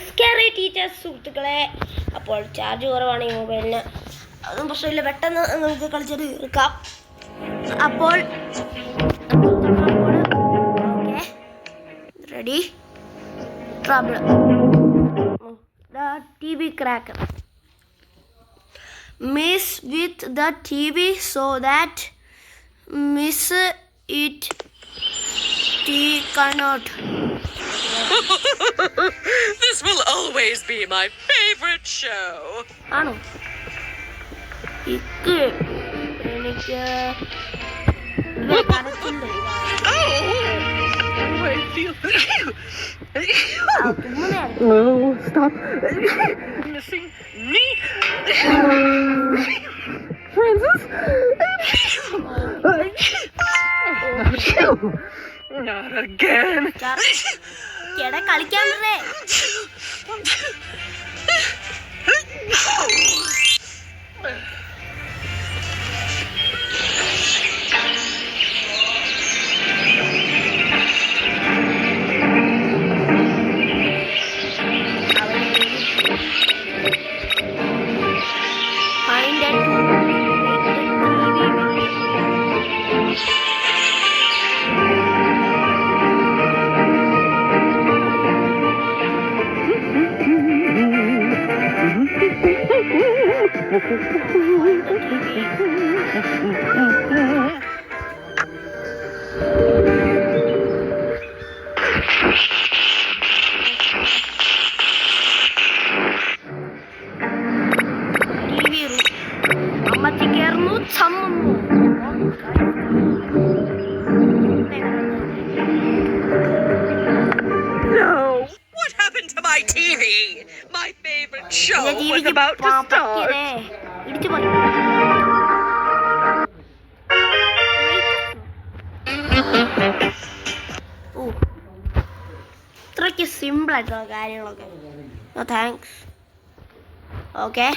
Scary teachers സുഹൃത്തുക്കളെ, അപ്പോൾ charge കുറവാണ് ഈ മൊബൈലിന്. അതൊന്നും പ്രശ്നമില്ല, പെട്ടെന്ന് നമുക്ക് കളിച്ചിട്ട് തീർക്കാം. അപ്പോൾ okay, ready. Trouble the TV cracker. Mess with the TV so that miss it cannot. This will always be my favorite show. ആണോ? എനിക്ക് No, stop missing me. Francis? Not again. എടാ കളിക്കാൻ My favorite show was about to start. ഇത്രയ്ക്ക് simple ആയിട്ടുള്ള കാര്യങ്ങളൊക്കെ. Thanks. Okay,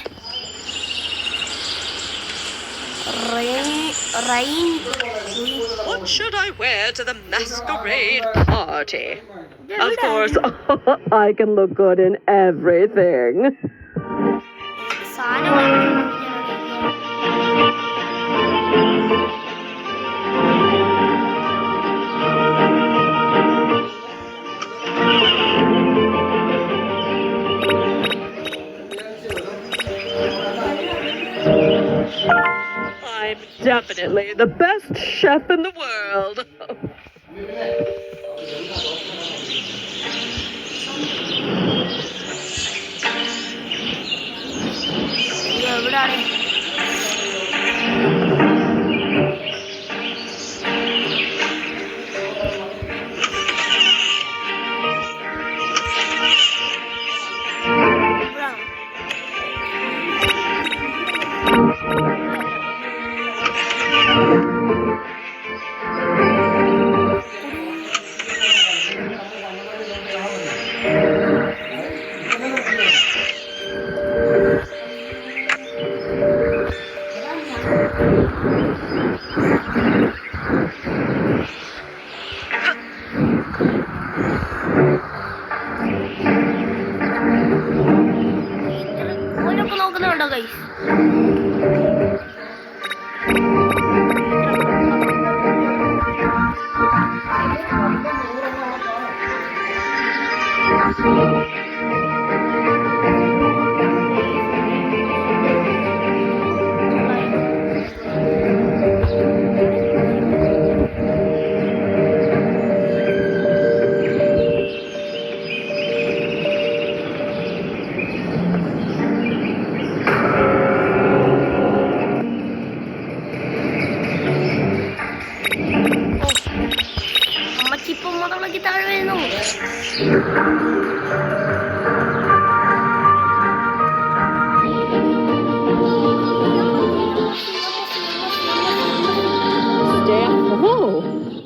What should I wear to the masquerade party? Of course, I can look good in everything. I'm definitely the best chef in the world.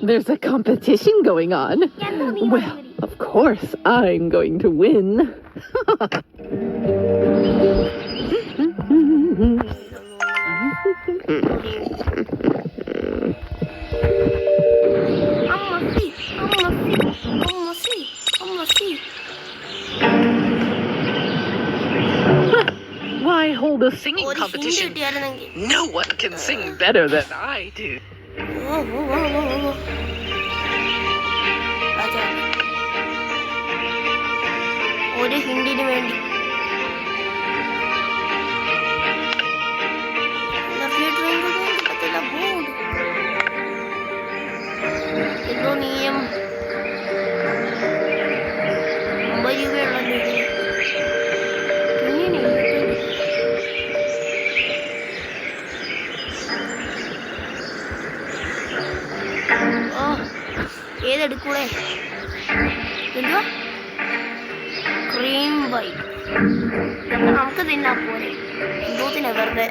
There's a competition going on. Well, of course, I'm going to win. I'm gonna see. hold a singing ഒരു hint competition. കിട്ടിയായിരുന്നെങ്കിൽ. No one can sing better than I do. അതെ. ഒരു ഹിന്ദിന് വേണ്ടി എന്തോ നീയം 50 രൂപയുള്ളല്ലോ ഇതിന്. ഓ ഏതെടുക്കൂടെ എന്തോ cream white ഇതൊക്കെ നമുക്ക് തിന്നാ പോലെ എന്തോത്തിനാ വെറുതെ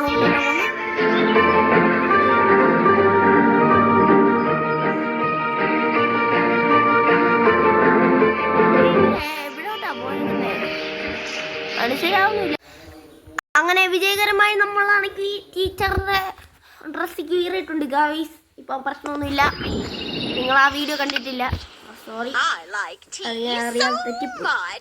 റൂമിൽ മനസ്സിലാവുന്നില്ല. അങ്ങനെ വിജയകരമായി നമ്മളാണെങ്കിൽ ടീച്ചറുടെ ഡ്രസ്സ് കീറിയിട്ടുണ്ട് ഗായ്സ്. ഇപ്പം പ്രശ്നമൊന്നുമില്ല. നിങ്ങൾ ആ വീഡിയോ കണ്ടിട്ടില്ല, സോറി. അറിയാം തെറ്റിപ്പോയി.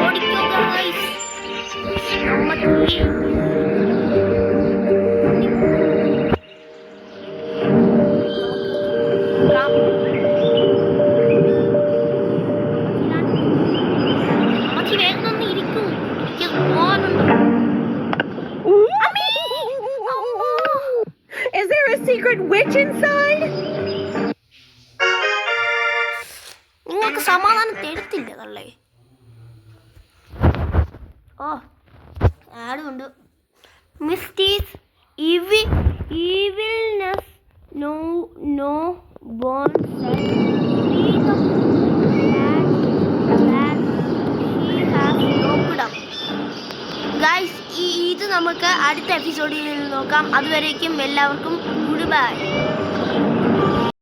ഓടിക്കോ guys. Is there a secret witch inside? നിങ്ങൾക്ക് സമാധാനം തരത്തില്ല തള്ളേ. ഓ ആടുണ്ട്. Mistakes evilness no born said that he has locked up. Guys ഇത് നമുക്ക് അടുത്ത എപ്പിസോഡിൽ നോക്കാം. അതുവരേക്കും എല്ലാവർക്കും ഗുഡ് ബൈ.